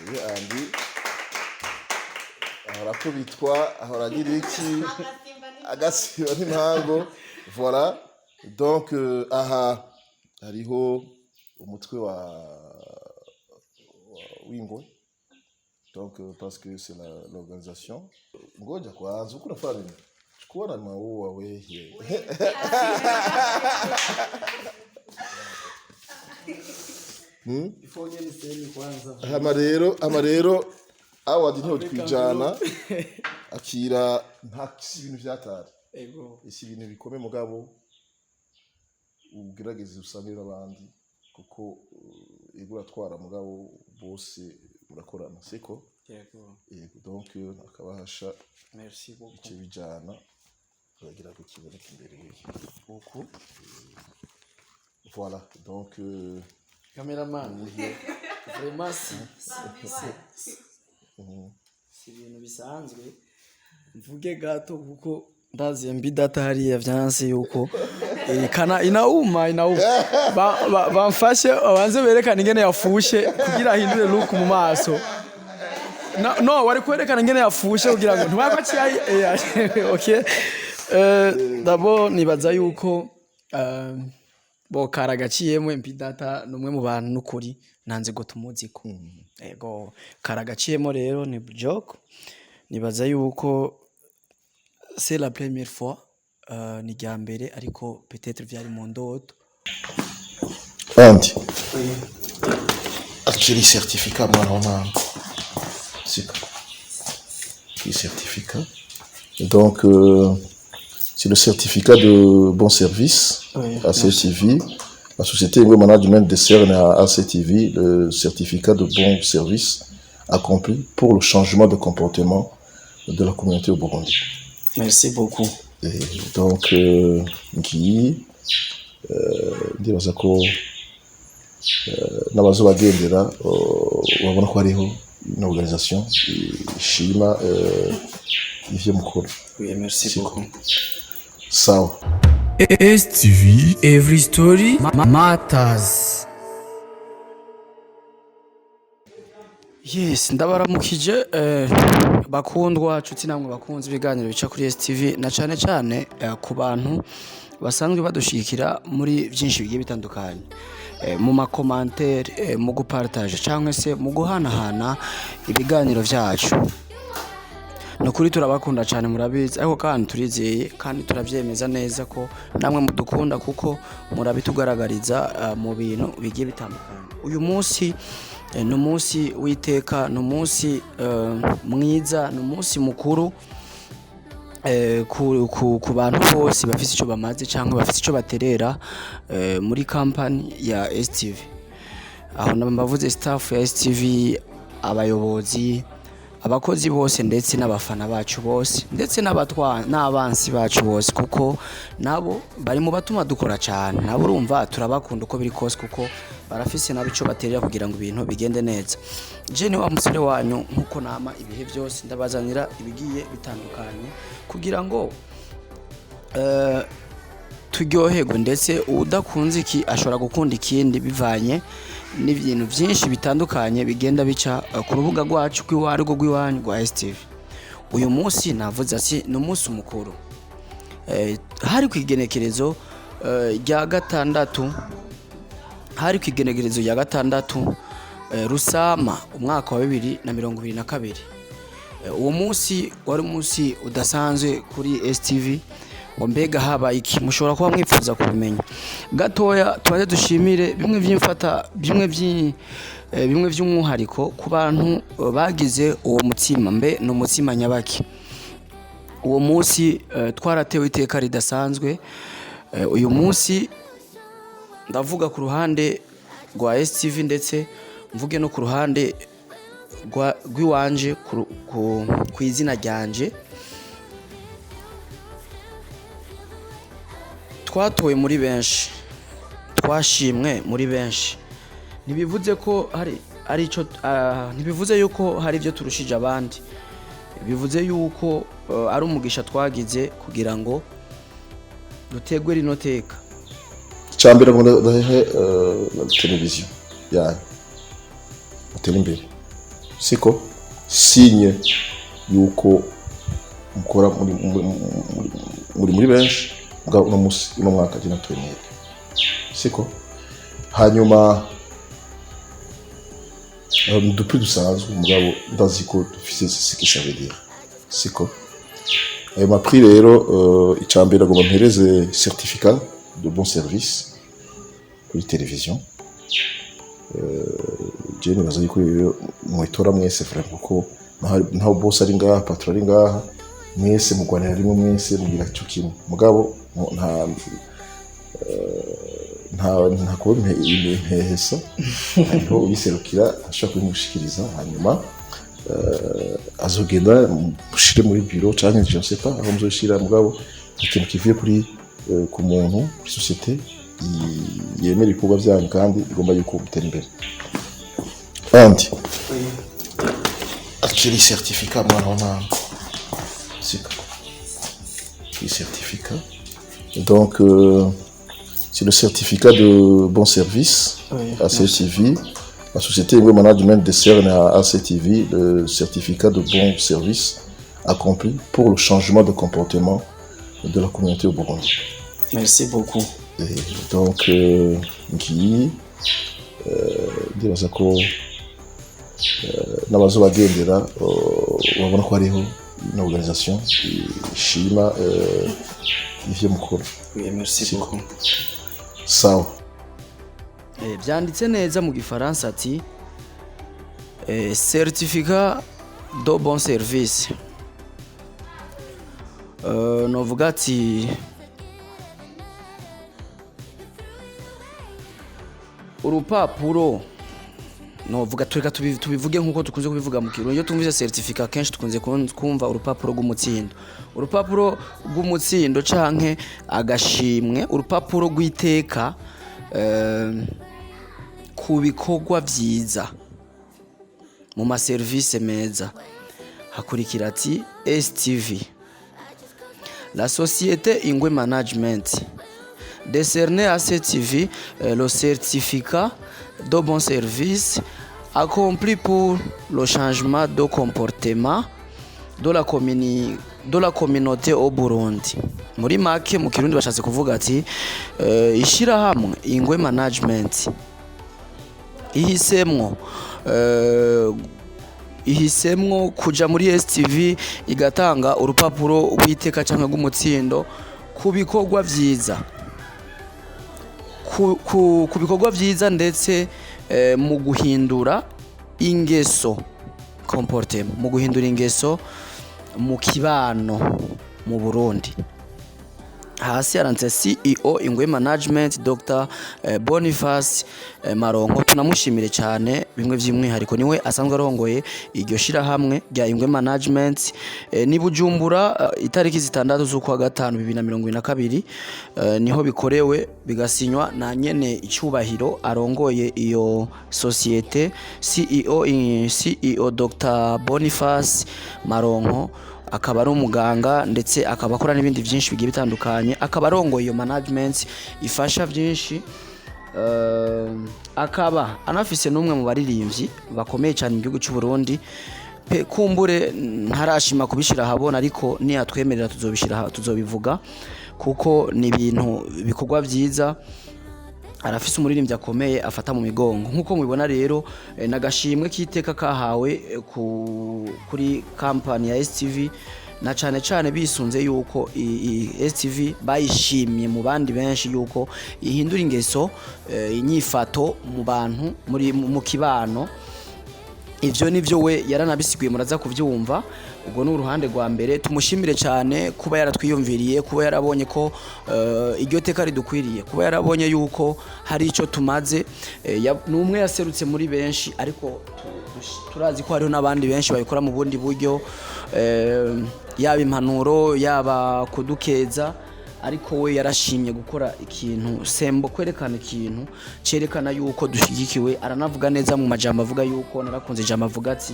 Andi ahora kubitwa ahora agira iki agasiba n'impango voilà donc aha hariho umutwe wa w'ingwe donc parce que c'est l'organisation ngoja kwanza uko nafanya nini chukua maua wewe ifonye niseni kwanza amarero awadi nto twijana akira nta ibintu vyatari ego isi ibintu bikome mugabo ugerageze usangira abandi kuko igura twara mugabo bose murakorana siko yego donc akabahasha merci beaucoup ice bijana bagira ko kiboneka imbere uko voilà donc cameraman vraiment si ibintu bisanzwe mvuge gato kuko ndazi mbi data hariya vyanse yuko kana inauma bamfashe abanze berekana ingene yafushe kugira ahindure look mu maso no wari kwerekana ingene yafushe kugira ngo ntwakwaciye okay d'abord nibaza yuko bo karagaciyemo mbi data numwe mu bantu n'ukuri nanze go tumuziko ego karagaciyemo rero ni joke nibaza yuko c'est la première fois ni gambere ariko peut-être vyari mu ndoto Andi akiri certificat mwana c'est qui certificat donc c'est le certificat de bon service à CTV. La société Web Management décerne à ACTV le certificat de bon service accompli pour le changement de comportement de la communauté au Burundi. Merci beaucoup. Et donc, qui ndibaza ko n'abazo bagendera babona ko hariho une organisation ishima ivyo mukuru. Oui, merci beaucoup. Sawa. STV, every story matters. Yes, ndabaramukije bakundwa nshuti namwe bakunze ibiganiro bica kuri STV na cyane ku bantu basanzwe badushikira muri byinshi bigiye bitandukanye mu makomantere mu gupartage cyangwa se mu guhanahana ibiganiro vyacu. Nukuri turabakunda cyane murabizi ariko kandi turizeye kandi turavyemeza neza ko namwe mudukunda kuko murabitugaragariza mu bintu bigiye bitandukanye. Uyu munsi n'umunsi witeka n'umunsi mwiza n'umunsi mukuru ku bantu bose bafite icyo bamaze cyangwa bafite icyo baterera muri company ya STV. Aho nabavuze staff ya STV, abayobozi, abakozi bose ndetse n'abafana bacu bose ndetse n'abansi bacu bose kuko nabo bari mu batuma dukora cyane. Nabo urumva turabakunda uko biri kose kuko barafise nabico baterera kugira ngo ibintu bigende neza. Je ni wa musore wanyu nkuko nama ibihe byose ndabazanira ibigiye bitandukanye kugira ngo turyoherwe ndetse udakunze iki ashobora gukunda ikindi bivanye n'ibintu byinshi bitandukanye bigenda bica ku rubuga rwacu rw'iwanyu rwa STV. Uyu munsi navuze ati n'umunsi mukuru hari kwigenekerezo rya gatandatu Rusama umwaka wa 2022. Uwo munsi wari umunsi udasanzwe kuri STV. Mbega haba iki mushobora kuba mwifuza kubimenya gatoya tubaze dushimire bimwe by'umwihariko ku bantu bagize uwo mutima mbe no mutima nyabaki. Uwo munsi twaratewe iteka ridasanzwe. Uyu munsi ndavuga ku ruhande rwa STV ndetse mvuge no ku ruhande rw'iwanje ku izina ryanje. Twatowe muri benshi, twashimwe muri benshi. Ntibivuze ko ntibivuze yuko hari ibyo turushije abandi, bivuze yuko ari umugisha twagize kugira ngo dutegwe rino teka. Cyambere ngo ndahe televiziyo ya utera imbere siko signe yuko mukora muri benshi mugabo no musi no mwaka jina twemeye siko hanyuma depuis dusanzwe mugabo ndazi ko dufise ce que ça veut dire siko m'a pris rero icambere agomba mpereze certificat de bon service kuri television je nibaza yuko mwitora mwese frère kuko ntaho boss ari ngaha patron ari ngaha mwese mugwanira rimwe mwese mugira cyo kimwe mugabo nta ko impehesa ariho uyiserukira ashaka kumushikiriza hanyuma azogenda mushire muri bureau cyangwa je ne sais pas aho muzoshira mugabo ikintu kivuye kuri ku muntu kuri société yemera ibikorwa byanyu kandi igomba yuko mutera imbere kandi akiri certificat mwana c'est certificat donc c'est le certificat de bon service ACTV. La société Ingwe Management décerne à ACTV le certificat de bon service accompli pour le changement de comportement de la communauté au Burundi. Merci beaucoup. Et donc, Guy, ndibaza ko n'abazo bagendera babona ko hariho une organisation ishima ivyo mukora. Oui, merci beaucoup. Sawa. Byanditse neza mu gifaransa ati certificat de bon service. Novuga ati urupapuro novuga tureka tubivuge nkuko tukunze kubivuga mu Kirundi. Iyo tumvise certificat kenshi tukunze kumva urupapuro rw'umutsindo, urupapuro rw'umutsindo canke agashimwe, urupapuro rw'iteka ku bikorwa byiza mu ma service meza. Hakurikira ati STV, la société Ingwe Management décerné à STV le certificat de bon service accompli pour le changement de comportement de la communauté au Burundi. Muri make mu Kirundi bashatse kuvuga ati ishirahamwe Ingwe Management ihisemwo kuja muri STV igatanga urupapuro rw'iteka canke rw'umutsindo ku bikorwa vyiza, ku bikorwa vyiza ndetse mu guhindura ingeso comportement, mu guhindura ingeso mu kibano mu Burundi. Hasi arantse CEO Ingwe Management Dr Boniface Maronko, tunamushimire cyane bimwe vy'imwihariko niwe asanzwe arongoye iryo shira hamwe rya Ingwe Management ni Bujumbura itariki 6 z'ukwa gatanu 2022 niho bikorewe bigasinywa na nyene icubahiro arongoye iyo societe CEO Dr Boniface Maronko, akaba ari umuganga ndetse akaba akora n'ibindi byinshi bigiye bitandukanye, akaba arongoye iyo management ifasha byinshi, akaba anafise n'umwe mu baririmbyi bakomeye cyane mu gihugu cy'u Burundi. Kumbure ntarashima kubishira habona ariko ni atwemerera tuzobivuga kuko ni ibintu bikorwa byiza. Arafise umuririmbyi akomeye afata mu migongo nkuko mubibona rero nagashimwe kiteka kahawe kuri company ya STV, na cyane bisunze yuko STV bayishimye mu bandi benshi yuko ihindura ingeso inyifato mu bantu mu kibano. Ivyo nivyo we yaranabisiguye muraza kuvyumva. Ubwo ni uruhande rwa mbere, tumushimire cyane kuba yaratwiyumviriye, kuba yarabonye ko iryo teka ridukwiriye, kuba yarabonye yuko hari ico tumaze. Numwe yaserutse muri benshi ariko turazi ko hariho n'abandi benshi babikora mu bundi buryo, yaba impanuro yaba kudukeza, ariko we yarashimye gukora ikintu sembo, kwerekana ikintu cerekana yuko dushigikiwe. Aranavuga neza mu majambo avuga yuko narakunze ijambo avuga ati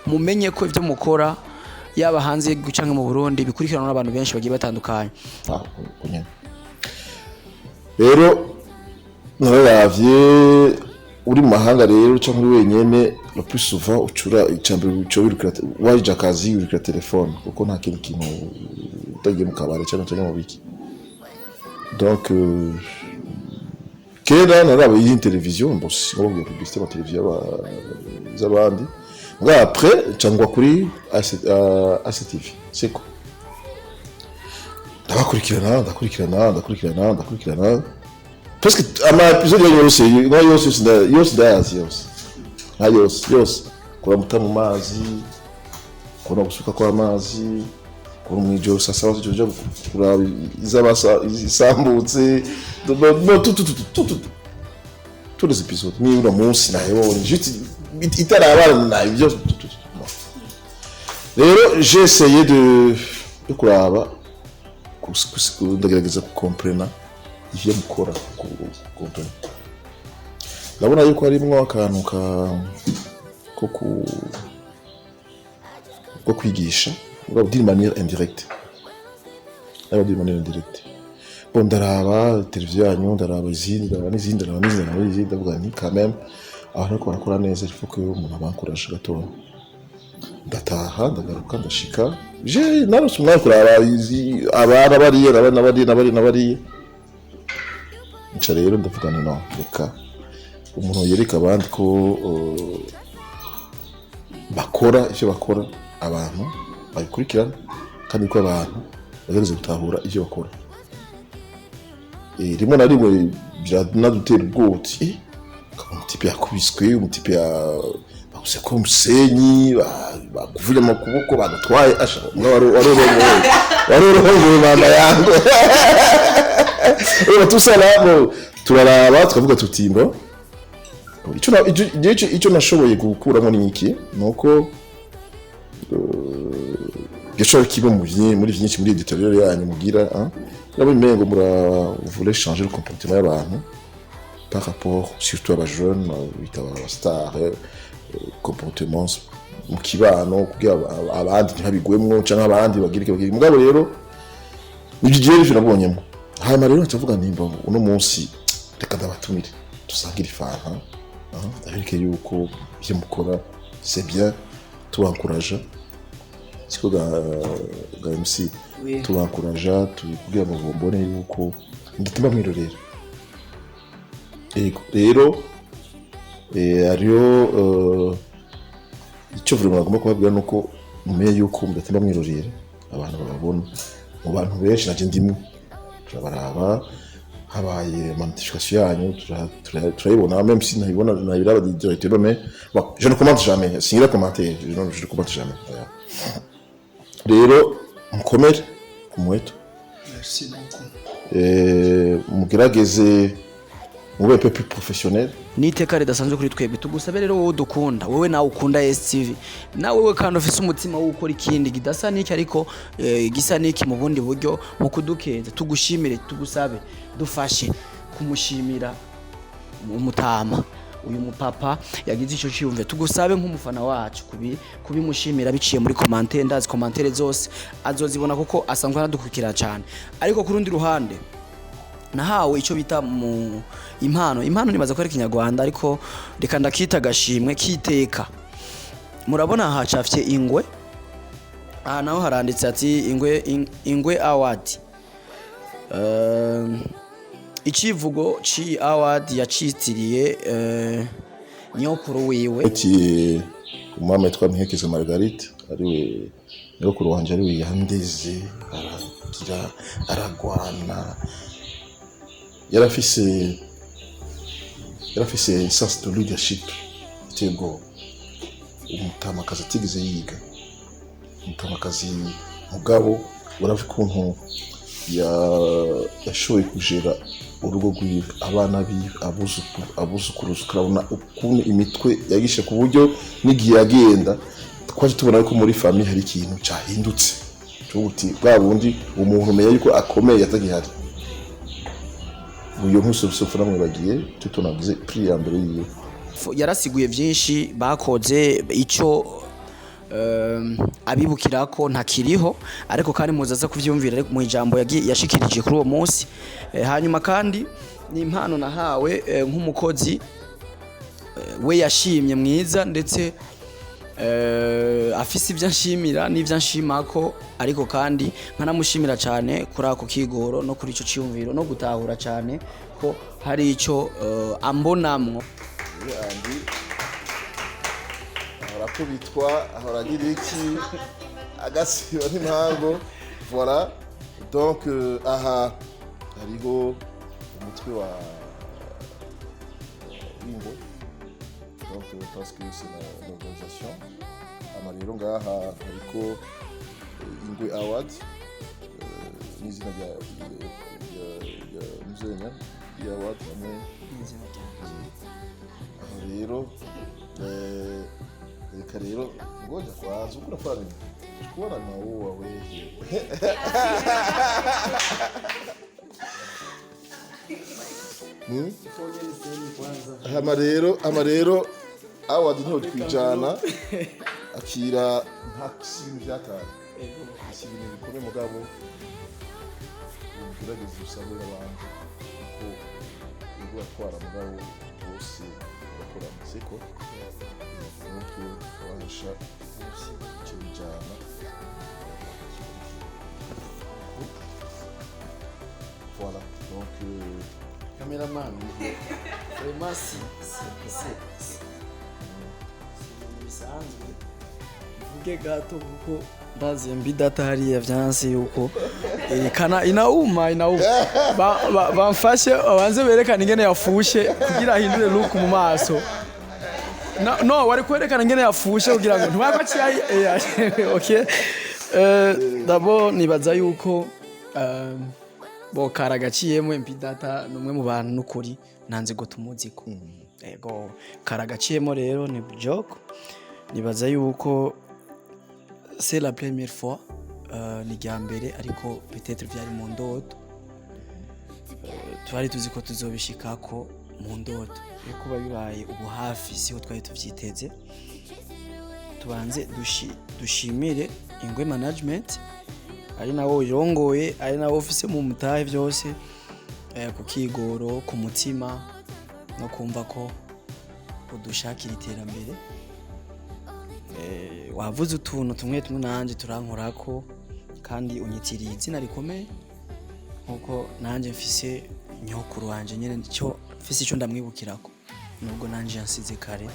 mumenye ko ivyo mukora yaba hanze gucanke mu Burundi bikurikirana n'abantu benshi bagiye batandukanye. Rero naravye uri mu mahanga rero cyangwa uri wenyene le plus souvent ucura icambere ucobirukira waje akazi urukira telefone kuko nta kintu utagiye mu kabare cyangwa mu biki. Donc kera naraba iyi television boss ngo yo publicité ma television z'abandi nga après cyangwa kuri ACTV seko ndakurikirana parce que ama episode yose yose kura mutamu mazi kura gusuka kwa mazi kura mwijoro sasa waje kura izabasa isambutse tous les épisodes ni uno munsi nayo juste itarabana na ibyo rero j'ai essayé de kuraba ndagerageza comprendre ivyo mukora comprendre ndabona yuko harimwo akantu ko kwigisha d'une manière indirecte bon ndaraba televiziyo yanyu ndaraba n'izindi ndavuga ni quand même aho barakora neza il faut que umuntu abankoresha gatoya ndataha ndagaruka ndashika je narose umwanya kuraba abana bariye nca rero ndavuga ni no reka umuntu yereka abandi ko bakora ivyo bakora abantu babikurikirana kandi ko abantu bagerageza gutahura ivyo bakora rimwe na rimwe biranadutera ubwoti umutipe yakubiswe umutipe bakuse ko umusenyi bakuvuye mu kuboko bagatwaye asha warorohoye mama yangu rero tusalamo turaraba tukavuga tutimba icyo nashoboye gukuramo ni iki nuko gishobora kiba muri byinshi muri editorial yanyu mugira nabimengo voulez changer le comportement y'abantu par rapport surtout à la jeune bitaba star comportement mu kibano kugira abandi ntabigwemwo cyangwa abandi bagirike mugabo rero nigiye rije nabonyemo hanyuma rero ncavuga nimba uno munsi reka ndabatumire tusangira ifanta ariko yuko byo mukora c'est bien tubankuraje siko ga MC tubankuraje tukugira ngo mbone yuko nditima mwirorera rero ariyo icyo vraiment agomba kubabwira nuko mumenye yuko mudatima mwirorera abantu bababona mu bantu benshi naje ndimo turabaraba habaye notification yanyu turayibona même si nayibona nayiraba directement mais bon je ne commente jamais singira commenter je ne commente jamais rero mukomere kumweto merci beaucoup mugerageze mube peu plus professionnel niteka ridasanzwe kuri twebwe tugusabe rero wowe dukunda wowe nawe ukunda STV nawe wewe kandi ufise umutima wo gukora ikindi gidasa niki ariko gisa niki mu bundi buryo mu kudukeza tugushimire tugusabe dufashe kumushimira umutama uyu mupapa yagize ico cyumve tugusabe nk'umufana wacu kubimushimira biciye muri commentaire ndazi commentaire zose azozibona kuko asanzwe anadukurikira cyane ariko ku rundi ruhande nahawe ico bita mu impano nibaza ko ari kinyarwanda ariko reka ndakita gashimwe kiteka murabona hacafye ingwe naho haranditse ati ingwe award ikivugo ci award yacitiriye nyokuru wiwe ati umama yitwa Mpekeze Margarite ariwe nyokuru wanje ariwe yandeze aragwana yarafise sens de leadership itego umutamakazi atigeze yiga umutamakazi mugabo uravuga ukuntu yashoboye kujera urugo rwiwe abana biwe abuzukuru ukarabona ukuntu imitwe yagishe ku buryo n'igihe yagenda twaje tubona ko muri famille hari ikintu cyahindutse tuguti bwa bundi umuntu umenya yuko akomeye yatagihari uyo nkusosofa namwe bagiye tutonagize pri ya mbere yiwe yarasiguye byinshi bakoze ico abibukira ko ntakiriho ariko kandi muzaza kuvyumvira mu ijambo yashikirije kuri uwo munsi hanyuma kandi ni impano nahawe nk'umukozi we yashimye mwiza ndetse afise ibyo nshimira n'ibyo nshimako ariko kandi nkanamushimira cyane kuri ako kigoro no kuri ico cyumviro no gutahura cyane ko hari ico ambonamwo Andi arakubitwa ahoragira iki agasiba n'impamvu voilà donc aha hariho umutwe wa Ingo donc parce que c'est l'organisation amarero ngaha hariko Ingwe Award n'izina rya muzenya ya award hamwe rero reka rero ngoja kwanza ukura fani kubona na wowe amarero award nto twijana akira nta kintu byakara ibintu bikomeye mugabo ugerageza usabwe abantu ko ubwo atwara mugabo bose bakora siko nuko wahasha kijana voilà donc cameraman vraiment c'est bisanzwe mvuge gato kuko ndazi mbi data hariya vyanse yuko kana inauma bamfashe abanze berekana ingene yafushe kugira ahindure look mu maso no wari kwerekana ingene yafushe kugira ngo ntwakwaciye okay d'abord nibaza yuko bo karagaciyemo mbi data numwe mu bantu n'ukuri nanze go tumuziko ego karagaciyemo rero ni joke nibaza yuko c'est la première fois ni ryambere ariko peut-être byari mu ndoto twari tuzi ko tuzobishikako mu ndoto kuba bibaye ubu hafi siho twari tuvyiteze tubanze dushimire Ingwe management ari nawo irongoye ari nawo office mu mutahe byose ku kigoro ku mutima no kumva ko udushakira iterambere wavuze utuntu tumwe nanje turankorako kandi unyitiriye izina rikomeye nkuko nanje mfise nyokuru wanje nyene cyo mfise ico ndamwibukirako nubwo nanje yansize kare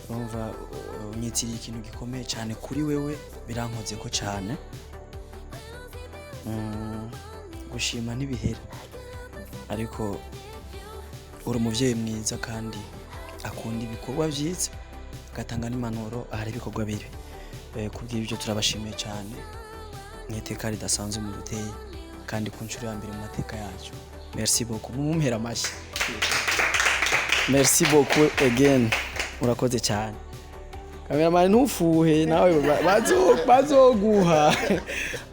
urumva unyitiriye ikintu gikomeye cyane kuri wewe birankoze ko cyane gushima ntibihera ariko uri umuvyeyi mwiza kandi akunda ibikorwa byiza gatanga n'impanuro ahari ibikorwa bibi kubw'ibyo turabashimiye cyane n'iteka ridasanzwe mu duteye kandi ku nshuro ya mbere mu mateka yacu merci beaucoup mumumpera amashi merci beaucoup again urakoze cyane cameraman ntufuhe nawe bazoguha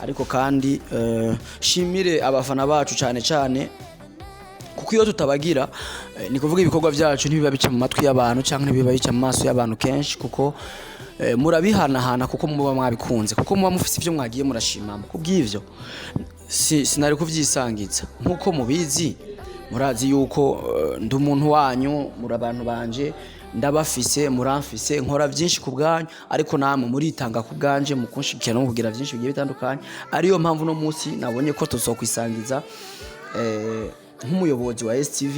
ariko kandi shimire abafana bacu cyane kuko iyo tutabagira ni kuvuga ibikorwa byacu ntibiba bica mu matwi y'abantu cyangwa ntibiba bica mu maso y'abantu kenshi kuko murabihanahana kuko muba mwabikunze kuko muba mufite ibyo mwagiye murashimamo kubw'ivyo sinari kuvyisangiza nkuko mubizi murazi yuko ndi umuntu wanyu muri abantu banje ndabafise muramfise nkora byinshi ku bwanyu ariko namwe muritanga ku bwanje mu kunshikira no kugira byinshi bigiye bitandukanye ariyo mpamvu no munsi nabonye ko tuzokwisangiza nk'umuyobozi wa STV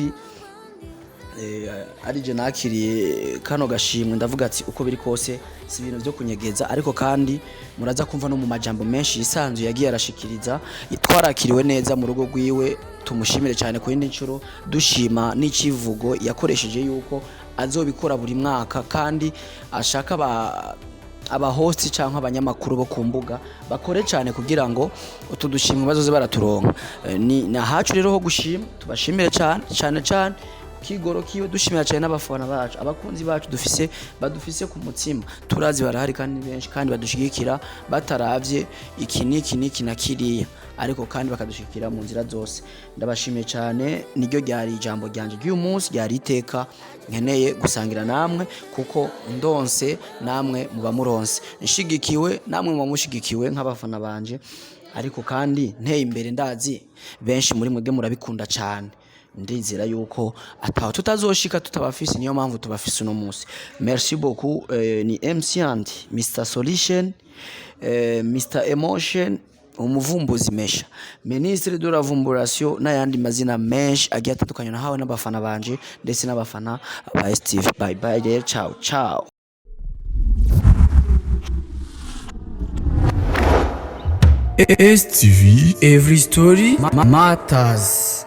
ari je nakiriye kano gashimwe ndavuga ati uko biri kose si ibintu byo kunyegeza ariko kandi muraza kumva no mu majambo menshi yisanzwe yagiye arashikiriza twarakiriwe neza mu rugo rwiwe tumushimire cyane ku yindi ncuro dushima n'ikivugo yakoresheje yuko azobikora buri mwaka kandi ashaka aba host cyangwa abanyamakuru bo kumbuga bakore cyane kugira ngo utudushimwe bazoze baraturonka ni nahacu rero ho gushima tubashimire cyane kigoro kiyo dushimira cyane n'abafana bacu abakunzi bacu badufise ku mutima turazi barahari kandi benshi kandi badushigikira bataravye iki na kiriya ariko kandi bakadushikira mu nzira zose ndabashimiye cyane niryo ryari ijambo ryanje ry'uyu munsi ryari iteka nkeneye gusangira namwe kuko ndonse namwe muba muronse nshigikiwe namwe muba mushigikiwe nk'abafana banje ariko kandi nteye imbere ndazi benshi muri mwebwe murabikunda cyane ndizera yuko ataho tutazoshika tutabafise, niyo mpamvu tubafise uno munsi. Merci beaucoup. Ni MC and Mr Solution, Mr Emotion, umuvumbuzi Mesha, Ministre de la Vumbulation n'ayandi mazina menshi agiye atandukanye nahawe n'abafana banje ndetse n'abafana ba STV. Bye bye there, ciao ciao. STV, every story matters.